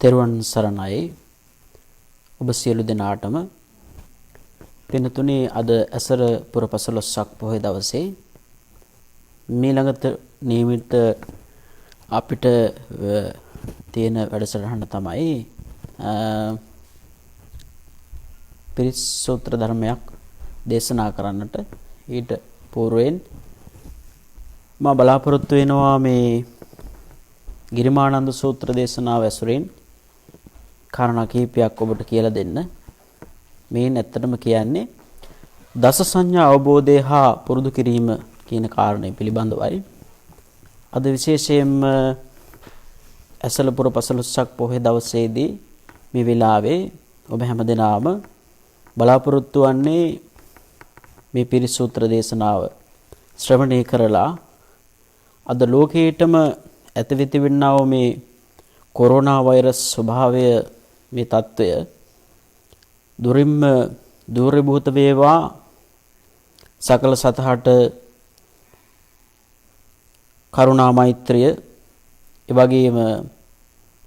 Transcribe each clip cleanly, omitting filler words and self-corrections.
තෙරුවන් සරණයි ඔබ සියලු දෙනාටම පින්තුනේ අද ඇසර පුර 15ක් පොහොය දවසේ මීළඟට නියමිත අපිට තියෙන වැඩසටහන තමයි පිරිත් සූත්‍ර ධර්මයක් දේශනා කරන්නට. ඊට పూర్වයෙන් මා බලාපොරොත්තු වෙනවා මේ ගිරිමානන්ද සූත්‍ර දේශනාව ඇසුරින් කාරණා කිහිපයක් ඔබට කියලා දෙන්න. මේන් ඇත්තටම කියන්නේ දස සංඥා අවබෝධය හා පුරුදු කිරීම කියන කාරණේ පිළිබඳවයි. අද විශේෂයෙන්ම ඇසලපුර 15ක් පොහොය දවසේදී මේ වෙලාවේ ඔබ හැමදෙනාම බලාපොරොත්තු වන්නේ මේ පිරිත් සූත්‍ර දේශනාව ශ්‍රවණය කරලා අද ලෝකයේටම ඇතිවෙති වෙන්නා වූ මේ කොරෝනා වෛරස් ස්වභාවය මේ తত্ত্বය දුරින්ම දූරීභූත වේවා සකල සතහට කරුණා මෛත්‍රිය ඒ වගේම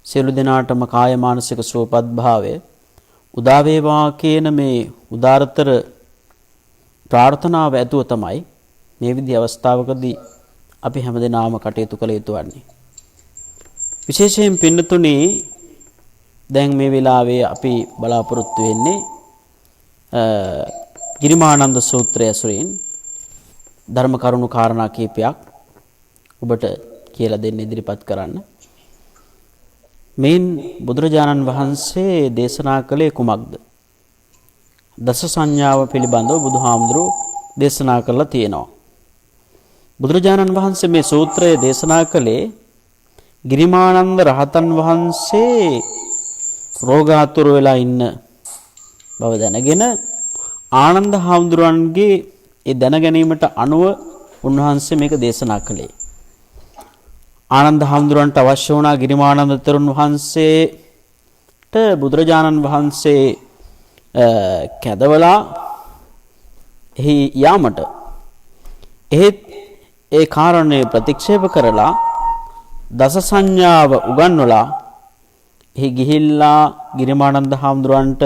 සියලු දෙනාටම කාය මානසික සුවපත් භාවය උදා වේවා කියන මේ උදාරතර ප්‍රාර්ථනාව ඇතුව තමයි මේ විදි අවස්ථාවකදී අපි හැමදෙනාම කටයුතු කළ යුතු වන්නේ. විශේෂයෙන් පින්නතුනේ දැන් මේ වෙලාවේ අපි බලාපොරොත්තු වෙන්නේ ගිරිමානන්ද සූත්‍රය ඇසුරින් ධර්ම කරුණු කාරණා කීපයක් ඔබට කියලා දෙන්න ඉදිරිපත් කරන්න. මේන් බුදුරජාණන් වහන්සේ දේශනා කළේ කුමක්ද? දස සංඥාව පිළිබඳව බුදුහාමුදුරුවෝ දේශනා කරලා තියෙනවා. බුදුරජාණන් වහන්සේ මේ සූත්‍රය දේශනා කළේ ගිරිමානන්ද රහතන් වහන්සේ රෝගාතුර වෙලා ඉන්න බව දැනගෙන ආනන්ද හාමුදුරන්ගේ ඒ දැන ගැනීමට අනුව උන්වහන්සේ මේක දේශනා කළේ. ආනන්ද හාමුදුරන්ට අවශ්‍ය වුණා ගිරිමානන්ද තෙරුන් වහන්සේට බුදුරජාණන් වහන්සේ කැදවලා එහි යාමට. එහෙත් ඒ කාරණේ ප්‍රතික්ෂේප කරලා දස සංඥාව උගන්වලා එහි ගිහිල්ලා ගිරිමානන්ද හාමුදුරන්ට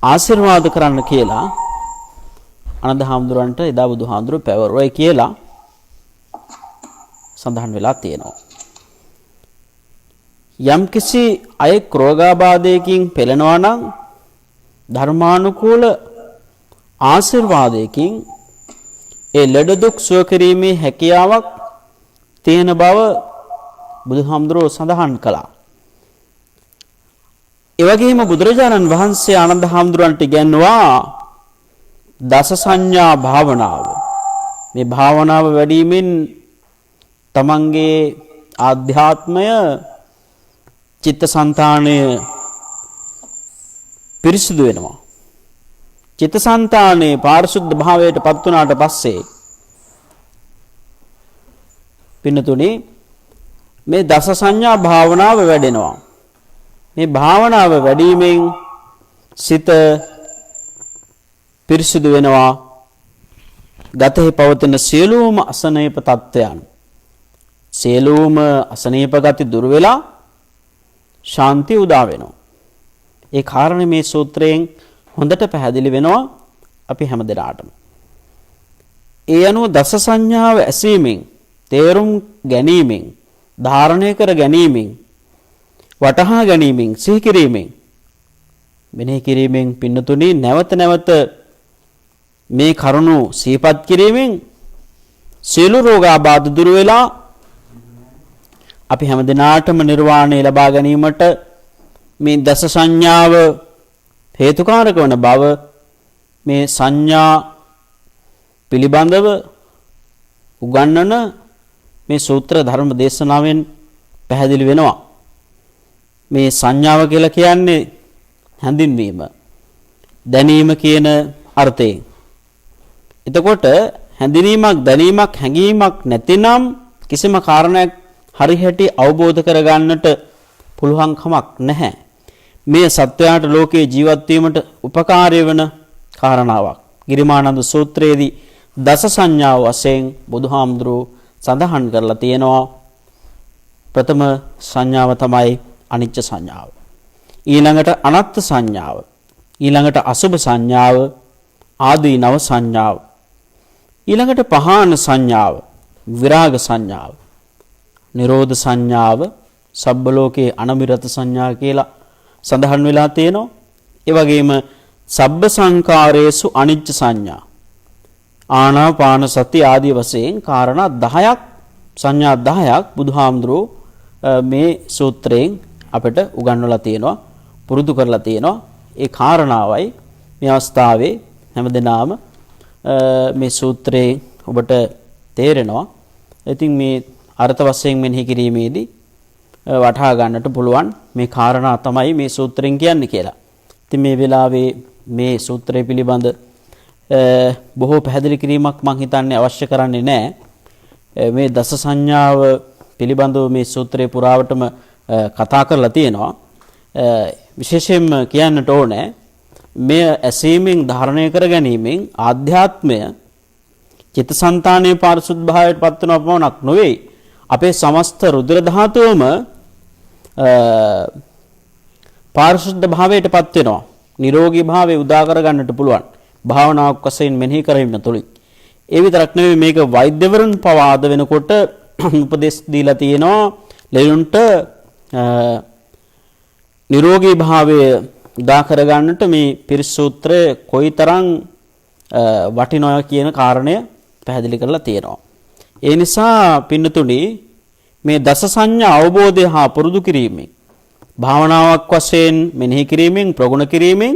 ආශිර්වාද කරන්න කියලා ආනන්ද හාමුදුරන්ට එදා බුදුහාමුදුරුවෝ පැවරුවයි කියලා සඳහන් වෙලා තියෙනවා. යම්කිසි අයෙක් රෝගාබාධයකින් පෙළෙනවා නම් ධර්මානුකූල ආශිර්වාදයකින් ඒ ලෙඩ දුක් සුව කිරීමේ හැකියාවක් තියෙන බව බුදුහාමුදුරුවෝ සඳහන් කළා. ඒ වගේම බුදුරජාණන් වහන්සේ ආනන්ද හාමුදුරන්ට ඉගැන්වුවා දස සංඥා භාවනාව. මේ භාවනාව වැඩිමින් තමන්ගේ ආධ්‍යාත්මය චිත්තසංතානය පිරිසිදු වෙනවා. චිත්තසංතානයේ පාරිශුද්ධ භාවයට පත් වුණාට පස්සේ පින්නතුනේ මේ දස සංඥා භාවනාව වැඩෙනවා. මේ භාවනාව වැඩිමෙන් සිත පිරිසිදු වෙනවා. ගතෙහි පවතින සියලුම අසනීප තත්ත්වයන් සියලුම අසනීප ගති දුර වෙලා ශාන්තිය උදා වෙනවා. ඒ කාරණේ මේ සූත්‍රයෙන් හොඳට පැහැදිලි වෙනවා අපි හැමදෙනාටම. ඒ අනුව දස සංඥාව ඇසීමෙන් තේරුම් ගැනීමෙන් ධාරණය කර ගැනීමෙන් වටහා ගැනීමෙන් සිහි කිරීමෙන් මෙනෙහි කිරීමෙන් පින්නතුණී නැවත නැවත මේ කරුණු සිහිපත් කිරීමෙන් සියලු රෝගාබාධ දුර වෙලා අපි හැමදෙනාටම නිර්වාණය ලබා ගැනීමට මේ දස සංඥාව හේතුකාරක වන බව මේ සංඥා පිළිබඳව උගන්වන මේ සූත්‍ර ධර්ම දේශනාවෙන් පැහැදිලි වෙනවා. මේ සංඥාව කියලා කියන්නේ හැඳින්වීම, දැනීම කියන අර්ථයෙන්. එතකොට හැඳිනීමක්, දැනීමක්, හැඟීමක් නැතිනම් කිසිම කාරණයක් හරිහැටි අවබෝධ කරගන්නට පුළුවන් කමක් නැහැ. මේ සත්වයාට ලෝකේ ජීවත් වීමට උපකාරී වන කාරණාවක්. ගිරිමානන්ද සූත්‍රයේදී දස සංඥාව වශයෙන් බුදුහාමුදුරුවෝ සඳහන් කරලා තියෙනවා. ප්‍රථම සංඥාව තමයි අනිච්ච සංඥාව. ඊළඟට අනත්ත් සංඥාව. ඊළඟට අසුභ සංඥාව, ආදීනව සංඥාව. ඊළඟට පහාන සංඥාව, විරාග සංඥාව, නිරෝධ සංඥාව, සබ්බ ලෝකේ අනවිරත සංඥා කියලා සඳහන් වෙලා තියෙනවා. ඒ වගේම සබ්බ සංකාරේසු අනිච්ච සංඥා, ආනාපාන සති ආදී වශයෙන් කාරණා 10ක්, සංඥා 10ක් බුදුහාමුදුරුවෝ මේ සූත්‍රයෙන් අපිට උගන්වලා තියෙනවා, පුරුදු කරලා තියෙනවා. ඒ කාරණාවයි මේ අවස්ථාවේ හැමදෙනාම මේ සූත්‍රයේ ඔබට තේරෙනවා. ඉතින් මේ අර්ථ වශයෙන් මෙනෙහි කිරීමේදී වටහා ගන්නට පුළුවන් මේ කාරණා තමයි මේ සූත්‍රයෙන් කියන්නේ කියලා. ඉතින් මේ වෙලාවේ මේ සූත්‍රය පිළිබඳ බොහෝ පැහැදිලි කිරීමක් මම හිතන්නේ අවශ්‍ය කරන්නේ නැහැ. මේ දස සංඥාව පිළිබඳව මේ සූත්‍රයේ පුරාවටම කතා කරලා තියෙනවා. විශේෂයෙන්ම කියන්නට ඕනේ මෙය ඇසීමෙන් ධාරණය කර ගැනීමෙන් ආධ්‍යාත්මය චිත්තසංතානයේ පාරිශුද්ධ භාවයට පත් වෙනව පමණක් නොවේ, අපේ සමස්ත රුධිර ධාතුවම පාරිශුද්ධ භාවයට පත් වෙනවා. නිරෝගී භාවය උදා කර ගන්නට පුළුවන් භාවනාවක් වශයෙන් මෙනෙහි කරමින් තුලින්. ඒ විතරක් නෙවෙයි, මේක වෛද්‍යවරුන් පවාද වෙනකොට උපදෙස් දීලා තියෙනවා ලෙඩුන්ට නිරෝගී භාවය උදා කර ගන්නට මේ පිරිස් සූත්‍රය කොයිතරම් වටිනවා කියන කාරණය පැහැදිලි කරලා තියෙනවා. ඒ නිසා පින්නතුනි, මේ දස සංඥා අවබෝධය හා පුරුදු කිරීමෙන්, භාවනාවක් වශයෙන් මෙනෙහි කිරීමෙන්, ප්‍රගුණ කිරීමෙන්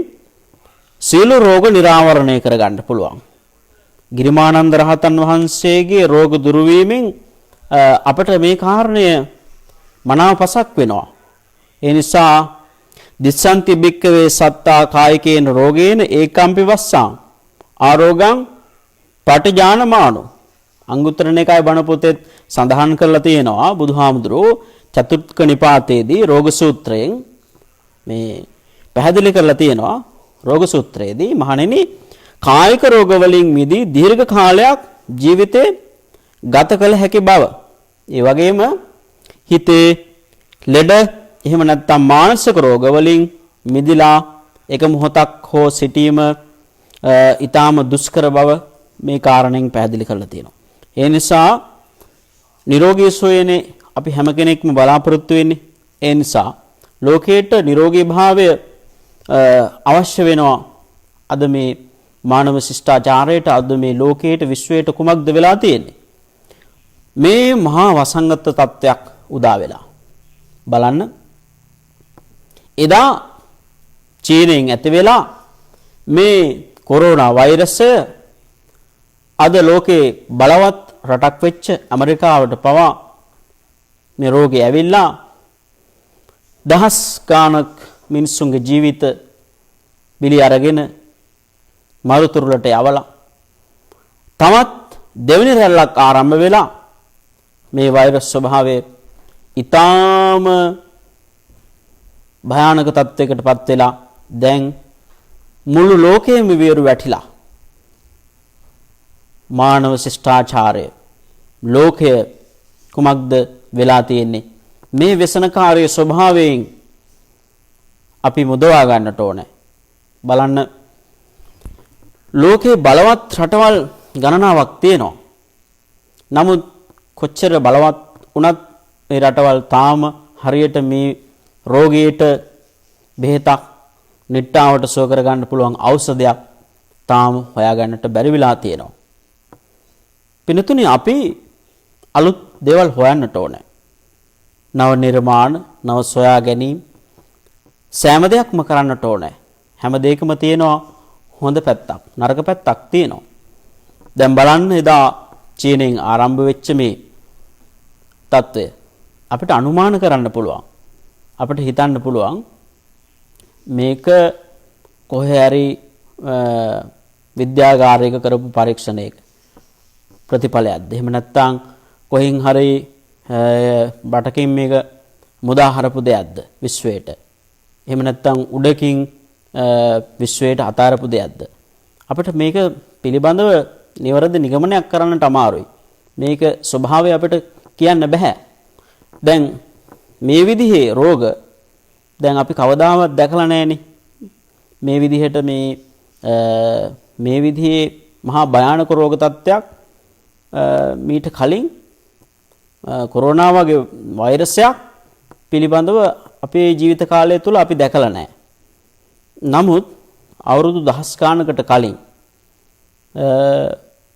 සියලු රෝග නිරාවරණය කර ගන්න පුළුවන්. ගිරිමානන්ද රහතන් වහන්සේගේ රෝග දුරු වීමෙන් අපට මේ කාරණය මනාව පසක් වෙනවා. ඒ නිසා දිස්සන්ති බික්කවේ සත්තා කායිකේන රෝගේන ඒකම්පි වස්සං ආරෝගං පටිජානමානෝ. අංගුත්තර නිකාය බණ පොතේ සඳහන් කරලා තියෙනවා බුදුහාමුදුරුවෝ චතුර්ථ නිපාතයේදී රෝග සූත්‍රයෙන් මේ පැහැදිලි කරලා තියෙනවා. රෝග සූත්‍රයේදී මහණෙනි, කායික රෝග වලින් මිදී දීර්ඝ කාලයක් ජීවිතේ ගත කළ හැකි බව, ඒ වගේම හිතේ ලෙඩ එහෙම නැත්නම් මානසික රෝග වලින් මිදිලා එක මොහොතක් හෝ සිටීම ඊටාම දුෂ්කර බව මේ කාරණෙන් පැහැදිලි කරලා තියෙනවා. ඒ නිසා නිරෝගී සුවයනේ අපි හැම කෙනෙක්ම බලාපොරොත්තු වෙන්නේ. ඒ නිසා ලෝකයට නිරෝගී භාවය අවශ්‍ය වෙනවා. අද මේ මානව ශිෂ්ටාචාරයට, අද මේ ලෝකයට, විශ්වයට කුමක්ද වෙලා තියෙන්නේ? මේ මහා වසංගත තත්ත්වයක් උදා වෙලා. බලන්න, එදා චීනයෙන් ඇති වෙලා මේ කොරෝනා වෛරසය අද ලෝකේ බලවත් රටක් වෙච්ච ඇමරිකාවට පවා මේ රෝගය ඇවිල්ලා දහස් ගාණක් මිනිස්සුන්ගේ ජීවිත බිලි අරගෙන මරුතුරුලට යවලා තමත් දෙවෙනි රැල්ලක් ආරම්භ වෙලා මේ වෛරස් ස්වභාවය ඊටාම භයානක තත්යකටපත් වෙලා දැන් මුළු ලෝකෙම විවරු වැටිලා. මානව ශිෂ්ටාචාරය, ලෝකය කුමක්ද වෙලා තියෙන්නේ? මේ व्यसनකාරී ස්වභාවයෙන් අපි මුදවා ගන්නට ඕනේ. බලන්න, ලෝකේ බලවත් රටවල් ගණනාවක් තියෙනවා. නමුත් කොච්චර බලවත් වුණත් මේ රටවල් තාම හරියට මේ රෝගීට බෙහෙතක් නිට්ටාවට සුව කර ගන්න පුළුවන් ඖෂධයක් තාම හොයාගන්නට බැරි වෙලා තියෙනවා. පින්තුනි, අපි අලුත් දේවල් හොයන්නට ඕනේ. නව නිර්මාණ, නව සොයා ගැනීම, සෑම දෙයක්ම කරන්නට ඕනේ. හැම දෙයකම තියෙනවා හොඳ පැත්තක්, නරක පැත්තක් තියෙනවා. දැන් බලන්න, එදා චීනෙන් ආරම්භ වෙච්ච මේ තත්ත්වය අපිට අනුමාන කරන්න පුළුවන්. අපිට හිතන්න පුළුවන් මේක කොහේ හරි විද්‍යාගාරයක කරපු පරීක්ෂණයක ප්‍රතිඵලයක්ද? එහෙම නැත්නම් කොහෙන් හරි බටකින් මේක මුදා හරපු දෙයක්ද විශ්වයට? එහෙම නැත්නම් උඩකින් විශ්වයට අතාරපු දෙයක්ද? අපිට මේක පිළිබඳව නිවැරදි නිගමනයක් කරන්නට අමාරුයි. මේක ස්වභාවය අපිට කියන්න බෑ. දැන් මේ විදිහේ රෝග දැන් අපි කවදාවත් දැකලා නැහෙනේ මේ විදිහට මේ විදිහේ මහා භයානක රෝග තත්ත්වයක් මීට කලින් කොරෝනා වගේ වෛරසයක් පිළිබඳව අපේ ජීවිත කාලය තුළ අපි දැකලා නැහැ. නමුත් අවුරුදු දහස් ගානකට කලින්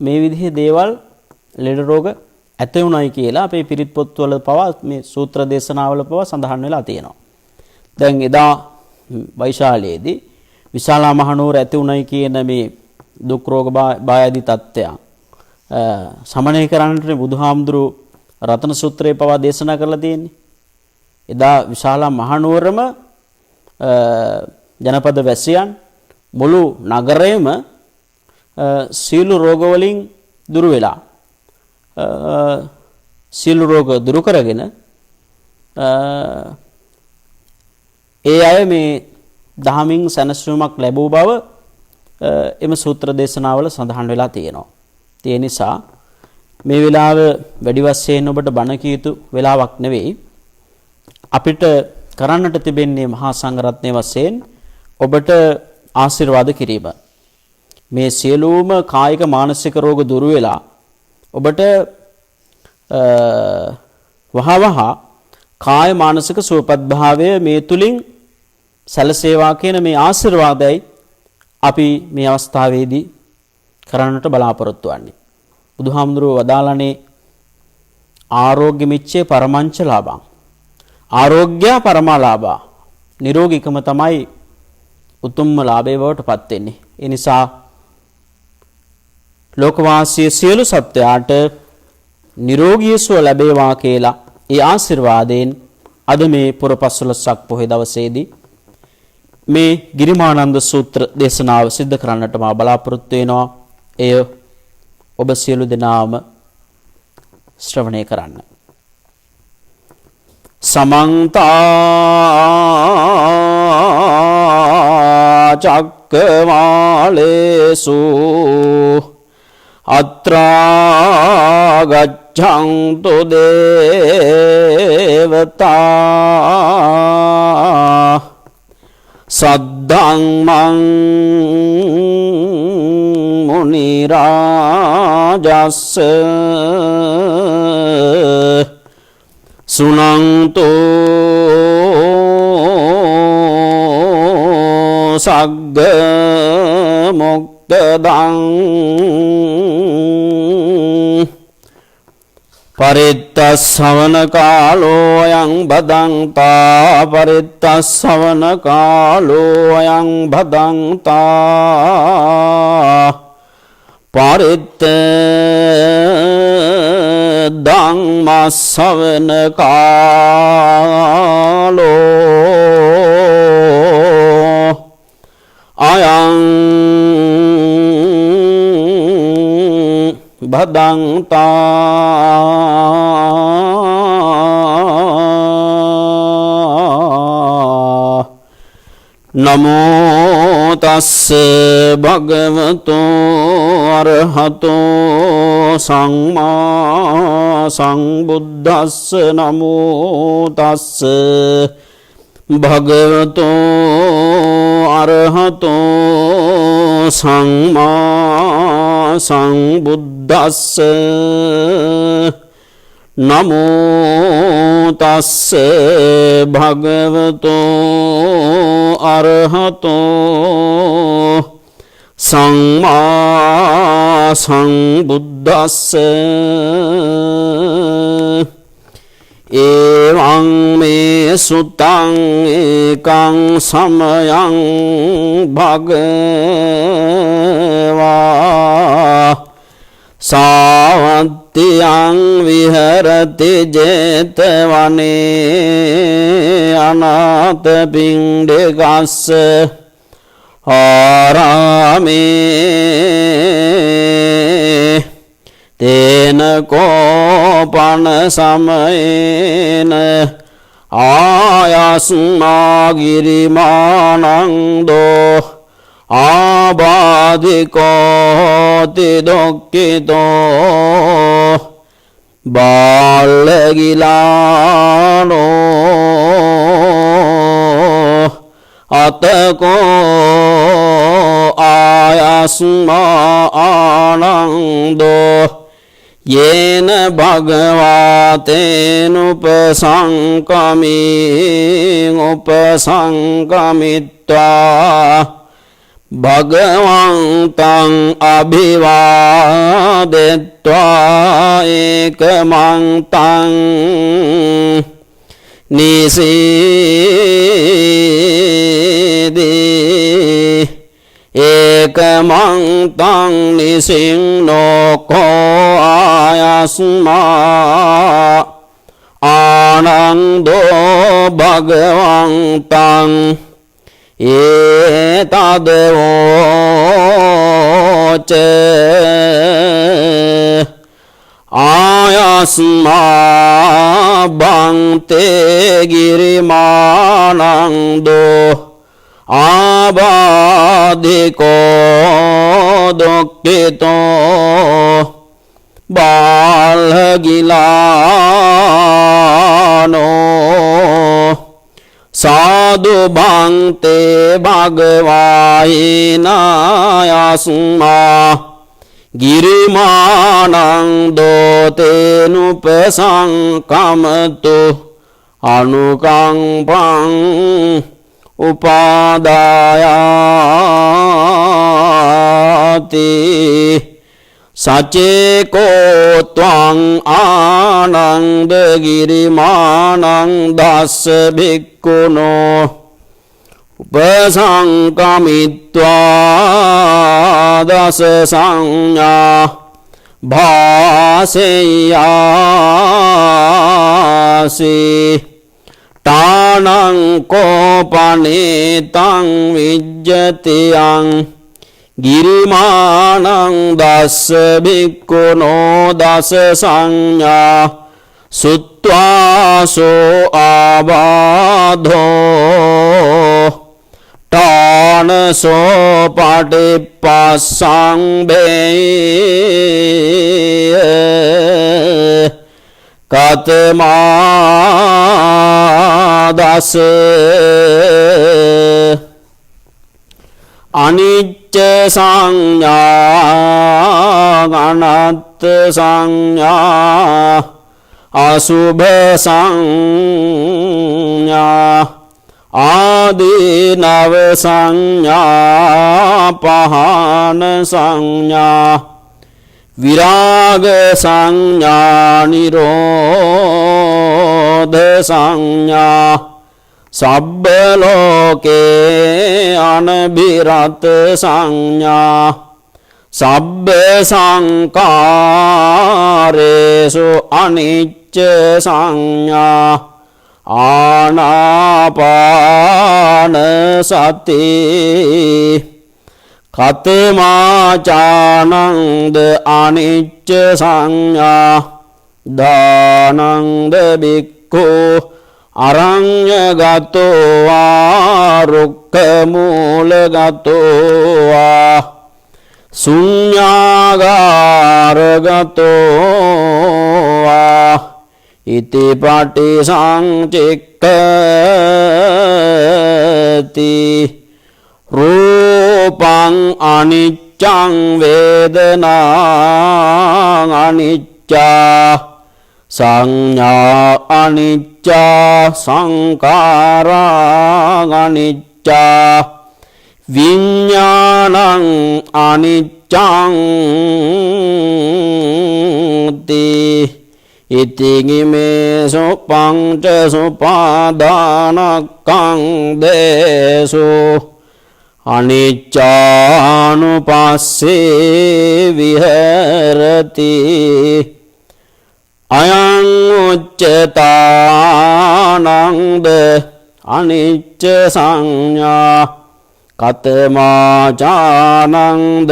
මේ විදිහේ දේවල් ලෙඩ රෝග ඇති වුණයි කියලා අපේ පිරිත් පොත්වල පවා මේ සූත්‍ර දේශනාවල පවා සඳහන් වෙලා තියෙනවා. දැන් එදා වෛශාලයේදී විශාලා මහනුවර ඇති වුණයි කියන මේ දුක් රෝග බායදී තත්ත්වයන් සමනය කරන්නට බුදුහාමුදුරු රතන සූත්‍රයේ පවා දේශනා කරලා තියෙන්නේ. එදා විශාලා මහනුවරම ජනපද වැසියන් මුළු නගරයම සීළු රෝග වලින් දුරු වෙලා සීළු රෝග දුරු කරගෙන ඒ අය මේ දහමින් සැනසීමක් ලැබූ බව එම සූත්‍ර දේශනාවල සඳහන් වෙලා තියෙනවා. ඒ නිසා මේ වෙලාව වැඩි වශයෙන් ඔබට බණ කිය යුතු වෙලාවක් නෙවෙයි. අපිට කරන්නට තිබෙන්නේ මහා සංඝරත්නය වශයෙන් ඔබට ආශිර්වාද කිරීම. මේ සියලුම කායික මානසික රෝග දුරු වෙලා ඔබට වහවහ කාය මානසික සුවපත් භාවය මේ තුලින් සැලසේවා කියන මේ ආශිර්වාදයයි අපි මේ අවස්ථාවේදී කරන්නට බලාපොරොත්තු වෙන්නේ. බුදුහාමුදුරුවෝ වදාළනේ ආරෝග්‍ය මිච්ඡේ පරමංච ලාභං. ආරෝග්‍ය පරමාලාභා. නිරෝගීකම තමයි උතුම්ම ලාභය බවට පත් වෙන්නේ. ඒ නිසා ලෝකවාසී සියලු සත්වයාට නිරෝගී සුව ලැබේවා කියලා ඒ ආශිර්වාදයෙන් අද මේ පුරපස්වලසක් පොහොය දවසේදී මේ ගිරිමානන්ද සූත්‍ර දේශනාව සිද්ධ කරන්නට මා බලාපොරොත්තු වෙනවා. එය ඔබ සියලු දෙනාම ශ්‍රවණය කරන්න. සමන්ත චක්කවාලේසු අත්‍රා ගච්ඡන්තු දේවතා සද්ධම්මං මුනි රාජස්ස සුනන්තෝ සග්ග මොක්ඛදං පරිත්තස්සවන කාලෝ අයං බදන්තා පරිත්තස්සවන කාලෝ අයං බදන්තා පරිත්ත ධම්මස්සවන කාලෝ අයං බදන්තා නමෝ තස්ස භගවතෝ අරහතෝ සම්මා සම්බුද්දස්ස නමෝ තස්ස භගවතෝ අරහතෝ සම්මා සම්බුද්දස්ස නමෝ තස්ස භගවතෝ අරහතෝ සම්මා සම්බුද්දස්ස එවං මේ සුතං ඒකං සමයං භගවා සාවත්තියං විහරති 제තවනේ අනාථ පිණ්ඩිකස්ස ආරාමේ තේන කෝපන සමයේන ආයස්මා ගිරිමානන්දෝ ආබාධිකෝති දුක්ඛිතෝ බාලගිලානෝ ආනන්දෝ යේන භගවාතේන උපසංකමිත්වා භගවන්තං අභිවාදෙත්වා ඒකමන්තං නිසීදී ඒකමන්තං නිසින්නෝකෝ ආයස්මා ආනන්දෝ භගවන්තං ඒතදවෝච ආයස්මා බන්තේ ගිරිමානන්දෝ ආබාධිකෝ දුක්ඛිතෝ බාලගිලානෝ සාදු භන්තේ භගවායිනායස්මා ගිරිමානන්දෝ තේනුපසංකමතු අනුකම්පං උපාදායාති සචේකෝ ත්වං ආනන්ද ගිරිමානන්දස්ස භික්ඛුනෝ උපසංකමිත්වා දස සංඥා භාසෙයාසි තානං කෝපනේතං විජ්ජතියං ගිරිමානන්දස්ස භික්ඛුනෝ දස සංඥා සුත්වාසෝ ආබාධෝ තානසෝ පටිපස්සං කතමාදස අනිච්ච සංඥා අනත්ථ සංඥා අසුභ සංඥා ආදීනව සංඥා පහන සංඥා විරාග සංඥා නිරෝධ සංඥා සබ්බ ලෝකේ අනබිරත සංඥා සබ්බ සංකාරේසු අනිච්ච සංඥා ආනාපාන සති කතමාචානන්ද අනිච්ච සංඥා දානන්ද බික්ඛු අරඤ්ඤගතෝ වා රුක්ඛ මූලගතෝ වා ශුඤ්ඤාගාරගතෝ වා ඉති පටිසංචික්ඛති රූපං අනිච්ඡං වේදනාං අනිච්චා සංඥා අනිච්චා සංඛාරං අනිච්චා විඥානං අනිච්ඡං ති ඉතිගිමේ සුපංච සුපාදානක්ඛන්දේසු අනිච්චානුපස්සේ විහෙරති අයං උච්චතානන්ද අනිච්ච සංඥා කතමාචානන්ද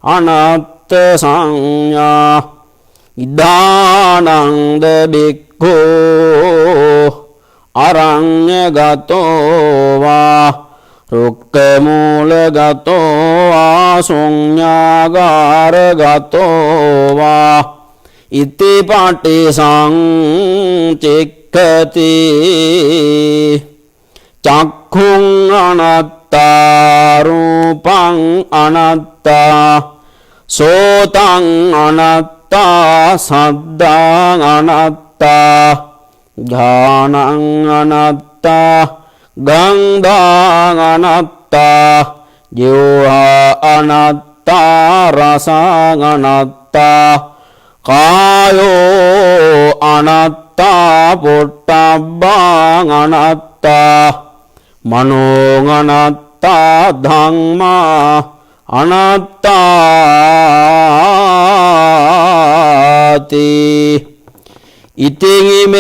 අනත්ථ සංඥා ඉදානන්ද බික්ඛු අරඤ්ඤගතෝ වා රුක්ඛ මූලගතෝ වා ශුඤ්ඤාගාරගතෝ වා ඉති පටිසංචික්ඛති චක්ඛුං අනත්ථ අනත්තා රූපං අනත්තා සෝතං අනත්තා සද්දං අනත්තා ඝානං අනත්තා ගන්ධං අනත්තා ජීවහා අනත්තා රසං අනත්තා කායෝ අනත්තා පොට්ටබ්බං අනත්තා මනෝ අනත්තා ධම්මා අනත්තාති ඉතිං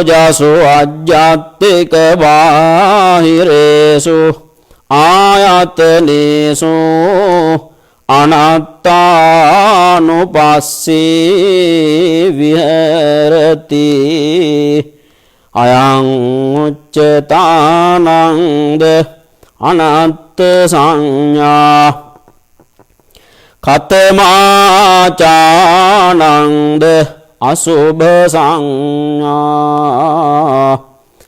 ජසු අජ්ජත්තික බාහිරේසු ආයතනේසු අනත්තානුපස්සී විහෙරති අයං උච්චතානංද අනත්ත සංඥා කතමාචානංද අසුභ සංඥා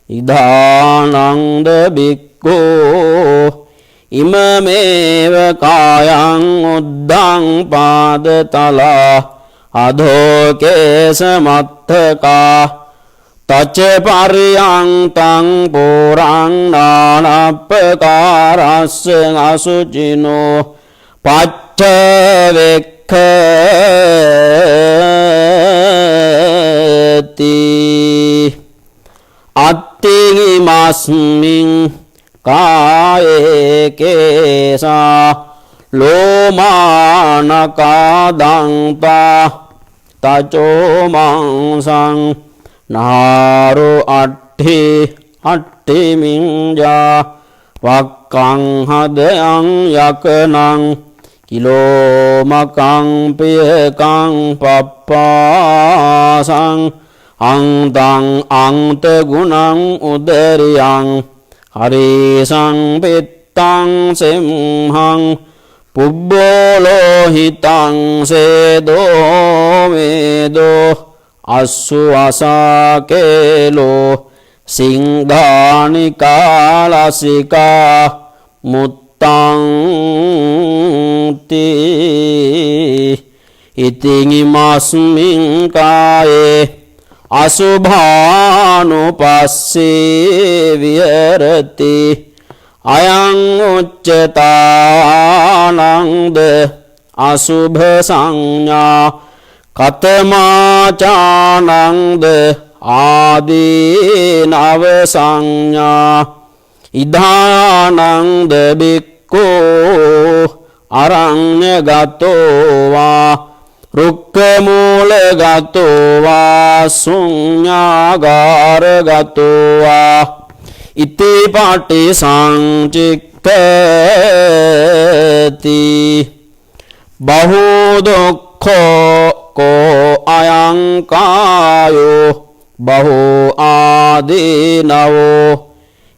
ඉදානංද බික්ඛෝ ඉමමේව කායං උද්දං පාදතලා අධෝකේස මත්තකා තච පරියංතං පුරං නානප්පකාරස්ස අසුචිනෝ පච්ච වෙක්ඛති අත්තිමස්මින් කායේ කේසා ලෝමානකා දන්තා තචෝ මංසං නාරු අට්ඨි මිඤ්ඤා වක්කං හදයන් යකනං කිලෝමකං පියකං පප්පාසං අන්තං අන්ත ගුණං උදරියං හරිසං පිත්තං සෙම්හං පුබ්බෝලෝහිතං සේදෝ වේදෝ අස්සු අසාකේලෝ සිංහානිකාලසිකා මුත්තං ඉතිං ඉමස්මින් කායේ අසුභානුපස්සී විහෙරති අයං උච්චතානංද අසුභ සංඥා කතමාචානංද ආදීනව සංඥා ඉදානංද බික්ඛෝ අරඤ්ඤගතෝ වා රුක්ඛමූලගතෝ වා ශුඤ්ඤාගාරගතෝ වා ඉති පාටි සංචික්ඛති බහු දුක්ඛෝ කෝ අයං කායෝ බහු ආදීනවෝ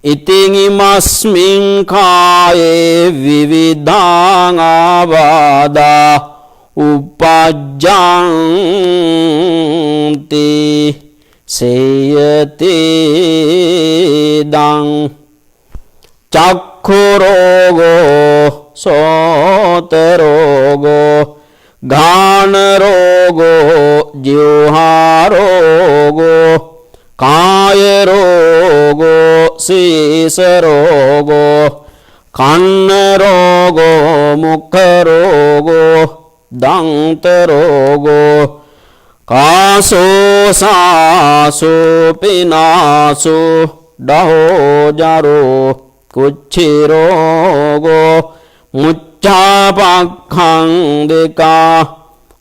ඉතිං ඉමස්මින් කායේ විවිධාං ආබාධා උපජ්ජන්ති සේයති දං චක්ඛු රෝගෝ සෝත රෝගෝ ගාන රෝගෝ ජීවහා රෝගෝ කාය රෝගෝ සීස රෝගෝ කන්න රෝගෝ මුඛ රෝගෝ දන්ත රෝගෝ කාසෝ සාසෝ පිනාසෝ ඩහෝ ජරෝ කුච්චි රෝගෝ මුච්ඡාපක්ඛං දෙකා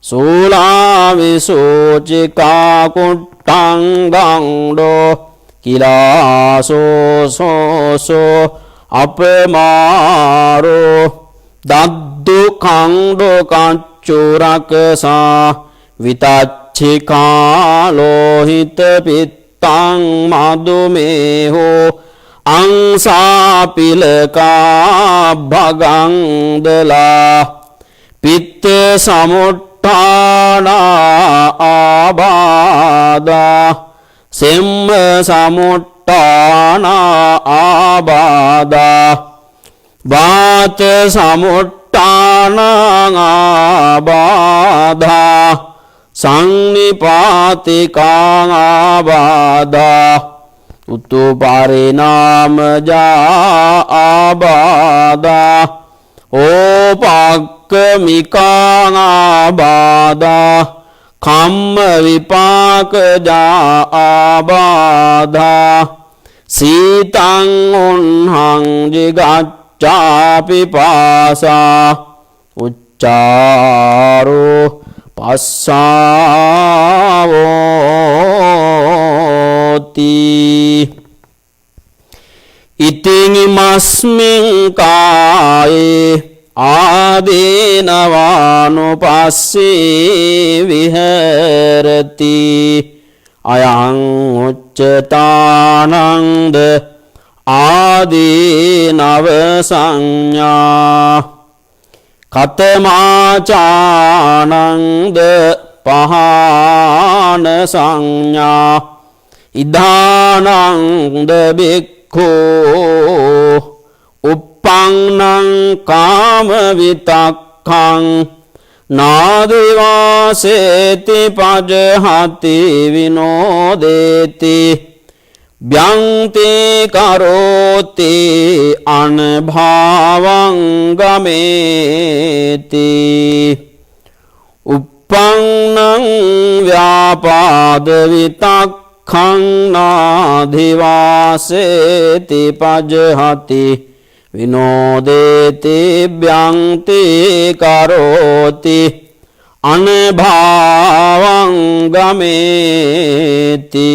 සූලා විසෝචිකා කුට්ටං ගංඩෝ කිලාසෝ සෝසෝ අපමාරෝ දද්දු කංඩෝ කච්චුරකසා විතච්චිකා ලෝහිත පිත්තං මදුමේහෝ අංසාපිලකා භගංදලා පිත්ත සමුට්ඨාන ආබාධා සෙම්ම සමුට්ඨාන ආබාධා වාත සමුට්ඨානාබාධා සංනිපාතිකාබාධා උතු පරිණාමජා ආබාධා ඕපක්කමිකාබාධා කම්ම විපාකජා ආබාධා සීතං උන්හං ජිගච්ඡාපිපාසා උච්චාරෝ පස්සාවෝති ඉතිං මස්මින් කායේ ආදීනවානුපස්සී විහෙරති අයං උච්චතානන්ද ආදීනව සංඥා කතමාචානන්ද පහාන සංඥා ඉදානන්ද බික්ඛෝ uppannං කාම විතක්ඛං නාදිවාසේති පජහති විනෝදේති භ්‍යන්ති කරෝති අනභාවං ගමේති uppannං ව්‍යාපාද විතක්ඛං නාදිවාසේති පජහති විනෝදේති භ්‍යන්ති කරෝති අනභාවං ගමේති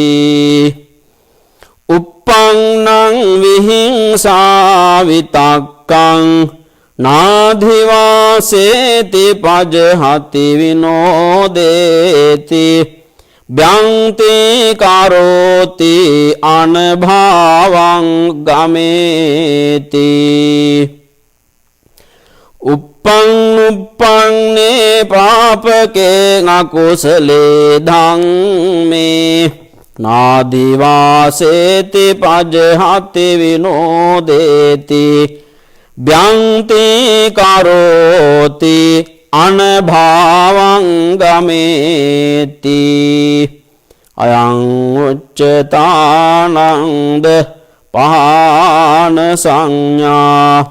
uppannං විහිංසා විතක්ඛං නාධිවාසේති පජහති විනෝදේති භ්‍යන්ති කරෝති අනභාවං ගමේති uppannuppanne පාපකේ අකුසලේ ධම්මේ නාදිවාසේති පජහති විනෝදේති භ්‍යන්ති කරෝති අනභාවං ගමේති අයං උච්චතානන්ද පහාන සංඥා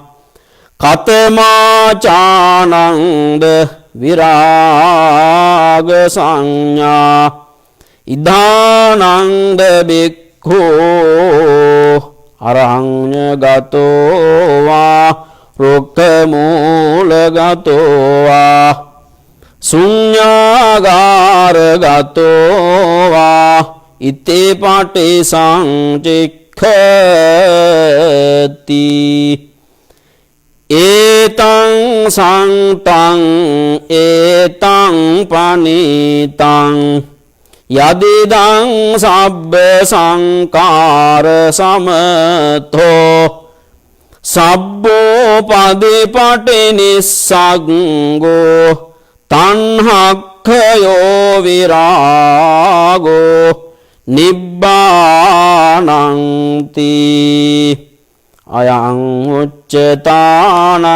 කතමාචානන්ද විරාග සංඥා ඉදානන්ද බික්ඛෝ අරඤ්ඤගතෝ වා රුක්ඛමූලගතෝ වා ශුඤ්ඤාගාරගතෝ වා ඉත්තේපටි සංචික්ඛති ඒතං සංතං ඒතං පනිතං යදිදං සබ්බ සංකාර සමතෝ සබ්බෝ පදිපටි නිස්සග්ගෝ තණ්හක්ඛයෝ විරාගෝ නිබ්බානන්ති අයං උච්චතානන්ද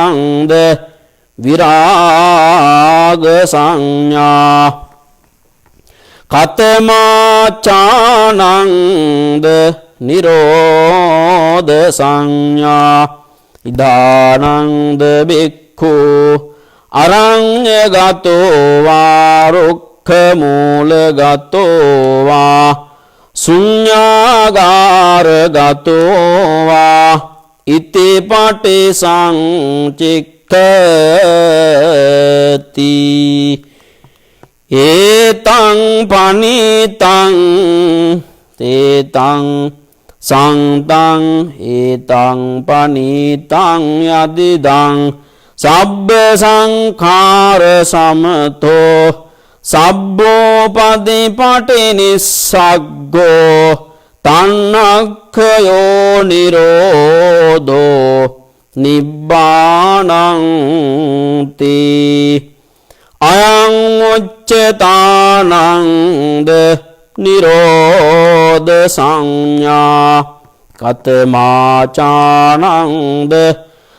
විරාග සංඥා කතමාචානන්ද නිරෝධ සංඥා ඉදානන්ද බික්ඛු අරඤ්ඤගතෝ වා රුක්ඛමූලගතෝ වා ශුඤ්ඤාගාරගතෝ වා ඉතිපටි සංචික්ඛති ඒතං පනිතං තේතං සංතං ඒතං පනිතං යදිදං සබ්බ සංඛාර සමතෝ සබ්බෝ පදිපටි නිස්සග්ගෝ තණ්හක්ඛයෝ නිරෝධෝ නිබ්බානන්ති අයං උච්චතානන්ද නිරෝධ සංඥා කතමාචානන්ද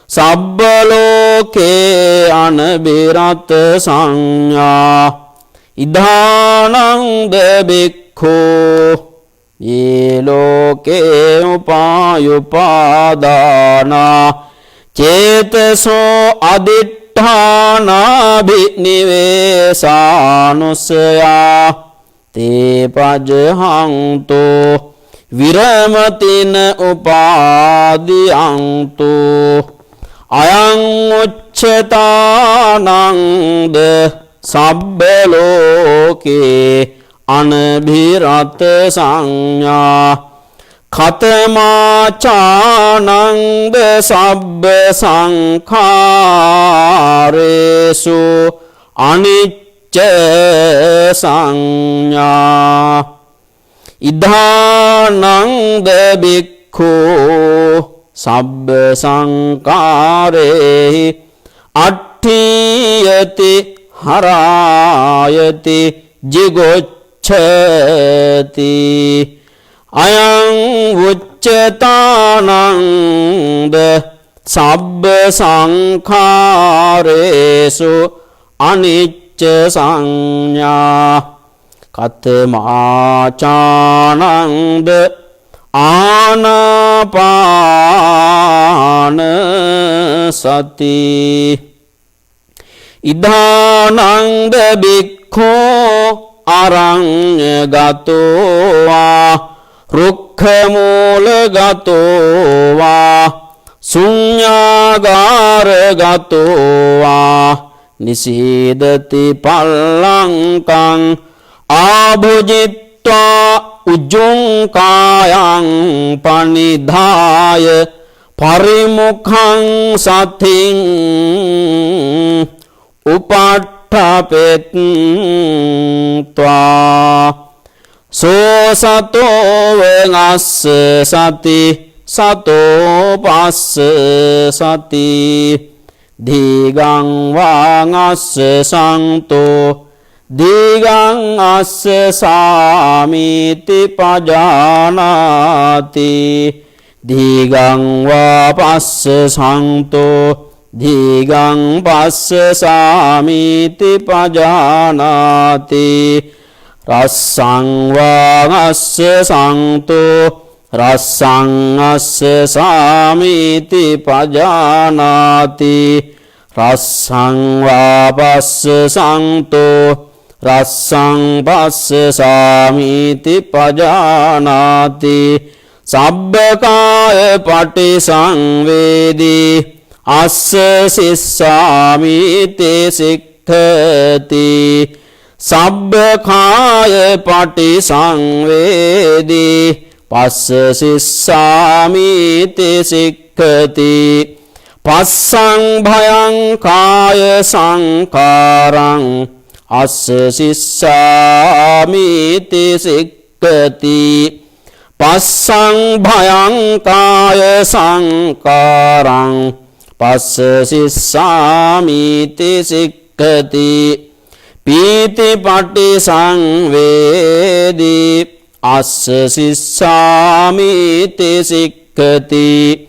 සබ්බ ලෝකේ අනබිරත සංඥා ඉදානං බික්ඛෝ යේ ලෝකේ උපායුපාදානා චේතසෝ අදිඨානා භිනිවේසානුසයා තේ පජහන්තෝ විරමතින උපාදියන්තු අයං උච්චතානංද සබ්බ ලෝකේ අනබිරත සංඥා ඛතමාචානංද සබ්බ සංඛාරේසු අනිච්ච සංඥා ඉදානං බික්ඛෝ සබ්බ සංකාරේ අට්ඨියති හරායති ජිගොච්ඡති අයං උච්චතානං සබ්බ සංඛාරේසු අනිච්ච සංඥා කතමාචානං ආනාපාන සති ඉදානං බික්ඛෝ අරඤ්ඤගතෝ වා රුක්ඛමූලගතෝ වා ශුඤ්ඤාගාරගතෝ වා නිසීදති පල්ලංකං ආභුජිත්වා උජ්ජුං කායං පනිධාය පරිමුඛං සතින් උපට්ඨපෙත්වා සෝ සතෝ වංස්ස සති සතෝ පස්ස සති දීගං වාංස්ස සන්තෝ දීගං අස්ස සාමිති පජානාති දීගං වා පස්ස සන්තෝ දීගං පස්ස සාමිති පජානාති රස්සං වාංස්ස සන්තෝ රස්සං අස්ස සාමිති පජානාති රස්සං වා පස්ස සන්තෝ රස්සං පස්ස සාමිති පජානාති සබ්බකාය පටිසංවේදී අස්ස සිස්සාමිති සික්ඛති සබ්බකාය පටිසංවේදී පස්ස සිස්සාමිති සික්ඛති පස්සං භයං කාය සංකාරං අස්ස සිස්සාමිති සික්ඛති පස්සං භයං කාය සංකාරං පස්ස සිස්සාමිති සික්ඛති පීති පටිසංවේදී අස්ස සිස්සාමිති සික්ඛති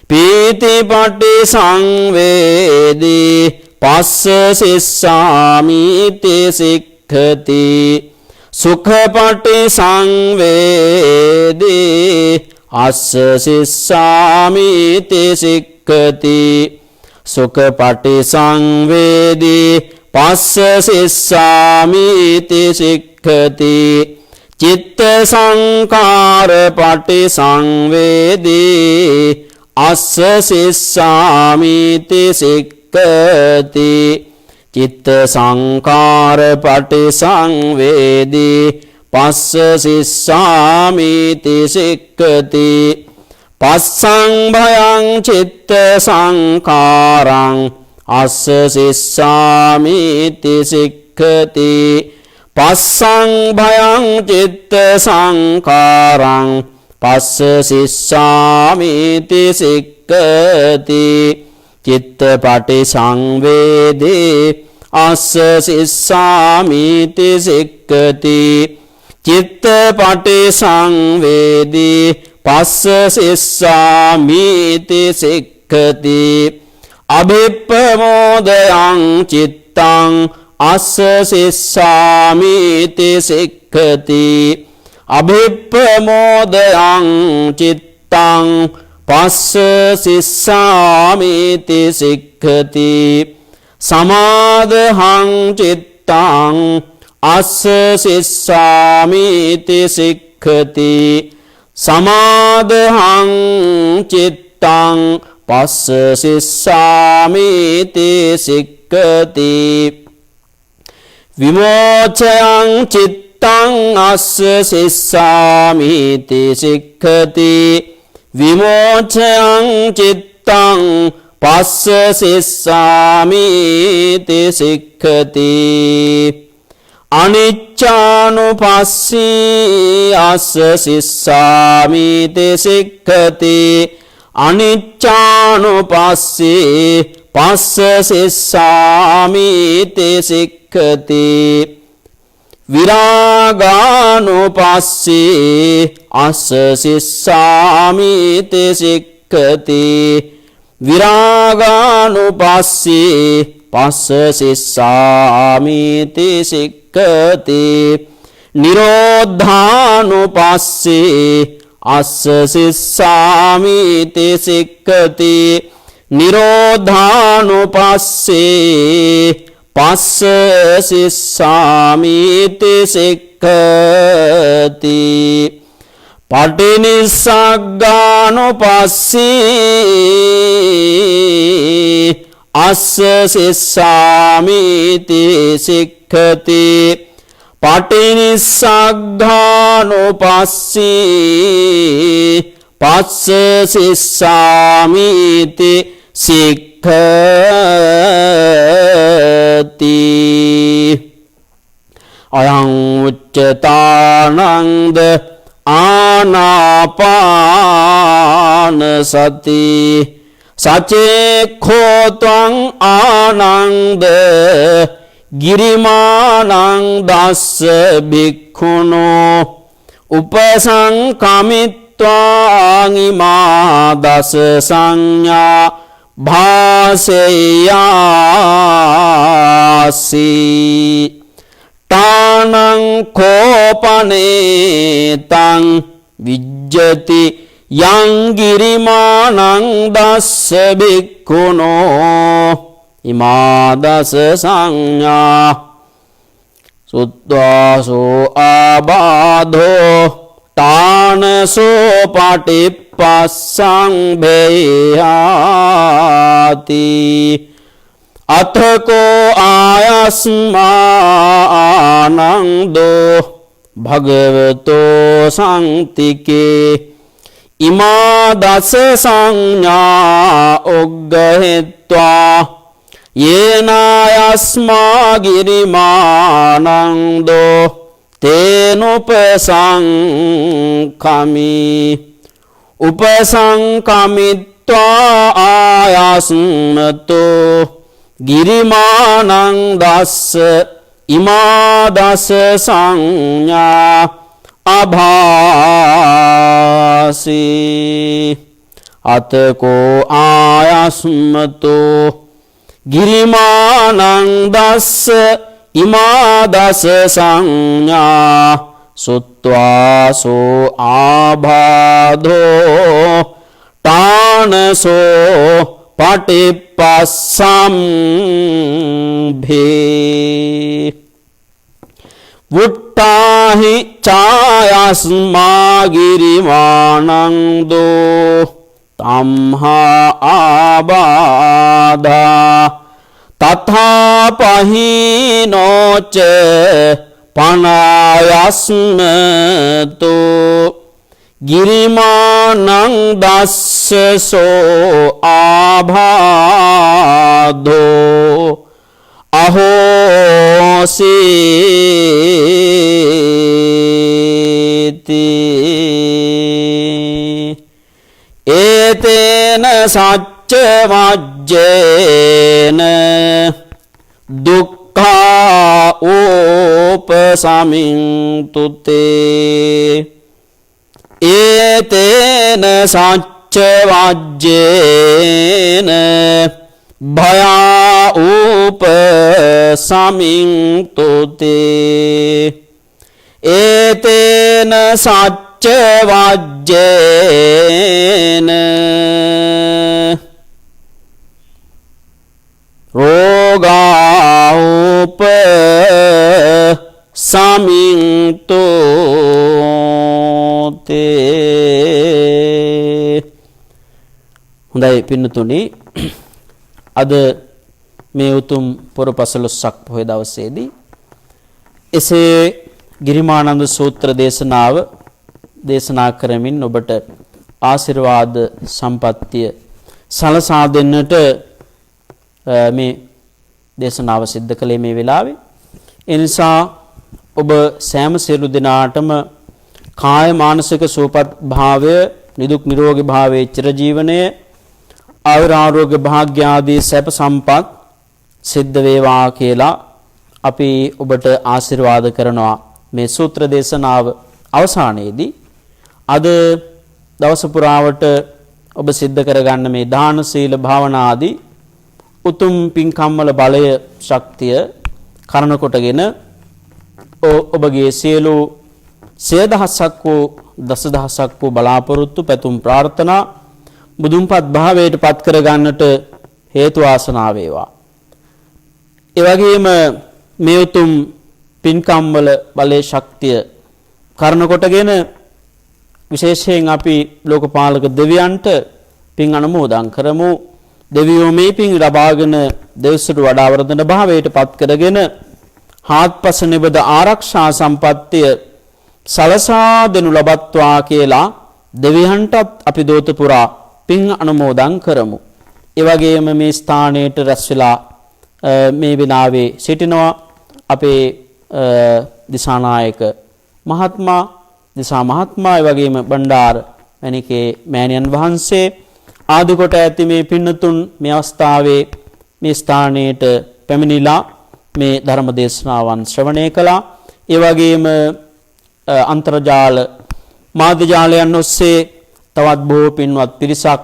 පීති පටිසංවේදී පස්ස සිස්සාමිති සික්ඛති සුඛ පටිසංවේදී අස්ස සිස්සාමිති සික්ඛති සුඛ පටිසංවේදී පස්ස සිස්සාමිති සික්ඛති චිත්ත සංකාර පටිසංවේදී අස්ස සිස්සාමිති සික්ඛති චිත්ත සංකාර පටිසංවේදී පස්ස සිස්සාමිති සික්ඛති පස්සං භයං චිත්ත සංකාරං අස්ස සිස්සාමිති සික්ඛති පස්සං භයං චිත්ත සංකාරං පස්ස සිස්සාමිති සික්ඛති චිත්ත පටිසංවේදී අස්ස සිස්සාමිති සික්ඛති චිත්ත පටිසංවේදී පස්ස සිස්සාමිති සික්ඛති අභිප්පමෝදයං චිත්තං අස්ස සිස්සාමිති සික්ඛති අභිප්පමෝදයං චිත්තං පස්ස සිස්සාමිති සික්ඛති සමාදහං චිත්තං අස්ස සිස්සාමිති සික්ඛති සමාදහං චිත්තං පස්ස සිස්සාමිති සික්ඛති විමෝචයං චිත්තං අස්ස සිස්සාමිති සික්ඛති විමෝචයං චිත්තං පස්ස සිස්සාමිති සික්ඛති අනිච්ඡානුපස්සී අස්ස සිස්සාමිති සික්ඛති අනිච්ඡානුපස්සී පස්ස සිස්සාමිති සික්ඛති විරාගානුපස්සී අස්ස සිස්සාමිති සික්ඛති විරාගානුපස්සී පස්ස සිස්සාමිති සික්ඛති නිරෝධානුපස්සී අස්ස සිස්සාමිති සික්ඛති නිරෝධානුපස්සී පස්ස සිස්සාමිති සික්ඛති පටිනිස්සග්ගානුපස්සී අස්ස සිස්සාමිති සික්ඛති පටිනිස්සග්ගානුපස්සී පස්ස සිස්සාමිති සික්ඛති අයං උච්චතානන්ද ආනාපාන සති සචේඛෝ ත්වං ආනන්ද ගිරිමානං දස්ස භික්ඛුනෝ උපසංකමිත්වා ඉමා දස සංඥා භාසෙයාසි තානං කෝපනේතං විජ්ජති යං ගිරිමානං දස්ස භික්ඛුනෝ ඉමා දස සංඥා සුත්වාසෝ ආබාධෝ තානසෝ පටිපස්සං භේයාති අතකෝ ආයස්මානන්දෝ භගවතෝ සංතිකේ ඉමා දස සංඥා උග්ගහෙත්වා යේනායස්මා ගිරිමානන්දෝ තේනුපසංකමි උපසංකමිත්වා ආයස්මතෝ ගිරිමානං දස්ස ඉමා දස සංඥා අභාසි අතකෝ ආයස්මතෝ ගිරිමානං දස්ස ඉමා දස සංඥා සුත්වාසෝ ආබාධෝ තානසෝ පටිපස්සම් භේ වුට්ටාහි ඡායස්මා ගිරිමානන්දෝ තම්හා ආබාධා තථාපහිනෝච පනායස්මතෝ ගිරිමානං දස්සසෝ ආබාධෝ අහෝසීති ඒතේන සච්ච වජ්ජේන දුක්ඛා ඕපසමින්තුතේ ඒතේන සච්ච වජ්ජේන භයා උප සමින්තුතේ ඒතේන සච්ච වජ්ජේන රෝගා උප සමින්තුතේ. හොඳයි පින්නතුනි, අද මේ උතුම් පොර පසළොස්වක පොහොය දවසේදී එසේ ගිරිමානන්ද සූත්‍ර දේශනාව දේශනා කරමින් ඔබට ආශිර්වාද සම්පත්තිය සලසා දෙන්නට මේ දේශනාව සිද්ධ කළේ මේ වෙලාවේ. ඒ නිසා ඔබ සෑම සියලු දෙනාටම කාය මානසික සුවපත් භාවය, නිදුක් නිරෝගී භාවයේ චිරජීවනයේ ආයුරාෝග්‍ය භාග්‍ය ආදී සැප සම්පත් සිද්ධ වේවා කියලා අපි ඔබට ආශිර්වාද කරනවා. මේ සූත්‍ර දේශනාව අවසානයේදී අද දවස පුරාවට ඔබ සිද්ධ කරගන්න මේ දාන සීල භාවනා ආදී උතුම් පින්කම් වල බලය ශක්තිය කරන කොටගෙන ඔබගේ සියලු 10000ක් වූ දසදහසක් වූ බලාපොරොත්තු පැතුම් ප්‍රාර්ථනා බුදුන්පත් භාවයට පත් කර ගන්නට හේතු වාසනා වේවා. ඒ වගේම මේ උතුම් පින්කම් වල බලයේ ශක්තිය කරන කොටගෙන විශේෂයෙන් අපි ලෝකපාලක දෙවියන්ට පින් අනුමෝදන් කරමු. දෙවියෝ මේ පින් ලබාගෙන දෙවිසුරු වඩා වර්ධන භාවයට පත් කරගෙන හාත්පස නිබද ආරක්ෂා සම්පත්තිය සලසා දෙනු ලබත්වා කියලා දෙවියන්ටත් අපි දෝත පුරා පින් අනුමෝදන් කරමු. ඒ වගේම මේ ස්ථානයේට රැස් වෙලා මේ විනාවේ සිටිනවා අපේ දිසානායක මහත්මයා, දිසා මහත්මයා, ඒ වගේම බණ්ඩාර මණිකේ මෑණියන් වහන්සේ ආදි කොට ඇති මේ පින්නතුන් මේ අවස්ථාවේ මේ ස්ථානයේට පැමිණිලා මේ ධර්ම දේශනාවන් ශ්‍රවණය කළා. ඒ වගේම අන්තර්ජාල මාධ්‍ය ජාලයන් ඔස්සේ තවත් බොහෝ පින්වත් පිරිසක්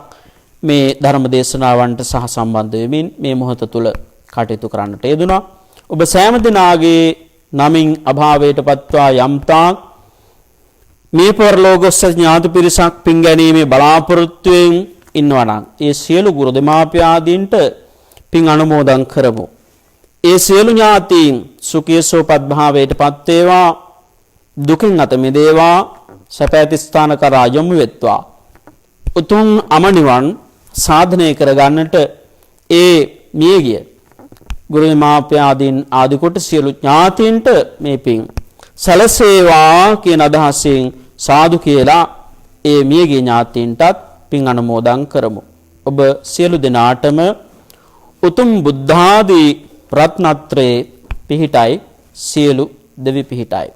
මේ ධර්ම දේශනාවන්ට සහ සම්බන්ධ වෙමින් මේ මොහොත තුල කටයුතු කරන්නට යෙදුණා. ඔබ සෑම දිනාගේ නමින් අභාවයට පත්වා යම්තාක් මේ පරලෝකස්ස ඥාති පිරිසක් පින් ගැනීමේ බලාපොරොත්තුවෙන් ඉන්නවා නම් ඒ සියලු ගුරු දෙමාපියාදීන්ට පින් අනුමෝදන් කරමු. ඒ සියලු ඥාතීන් සුඛී සෝපත් භාවයට පත් වේවා, දුකින් අත මිදේවා, සැපැති ස්ථාන කරා යොමු වෙත්වා. උතුම් අමනිවන් සාධනය කර ගන්නට ඒ මියගිය ගුරු දෙමාපියාදීන් ආදි කොට සියලු ඥාතීන්ට මේ පින් සැලසේවා කියන අදහසින් සාදු කියලා ඒ මියගිය ඥාතීන්ටත් පින් අනුමෝදන් කරමු. ඔබ සියලු දෙනාටම උතුම් බුද්ධාදී රත්නත්‍රයේ පිහිටයි, සියලු දෙවි පිහිටයි.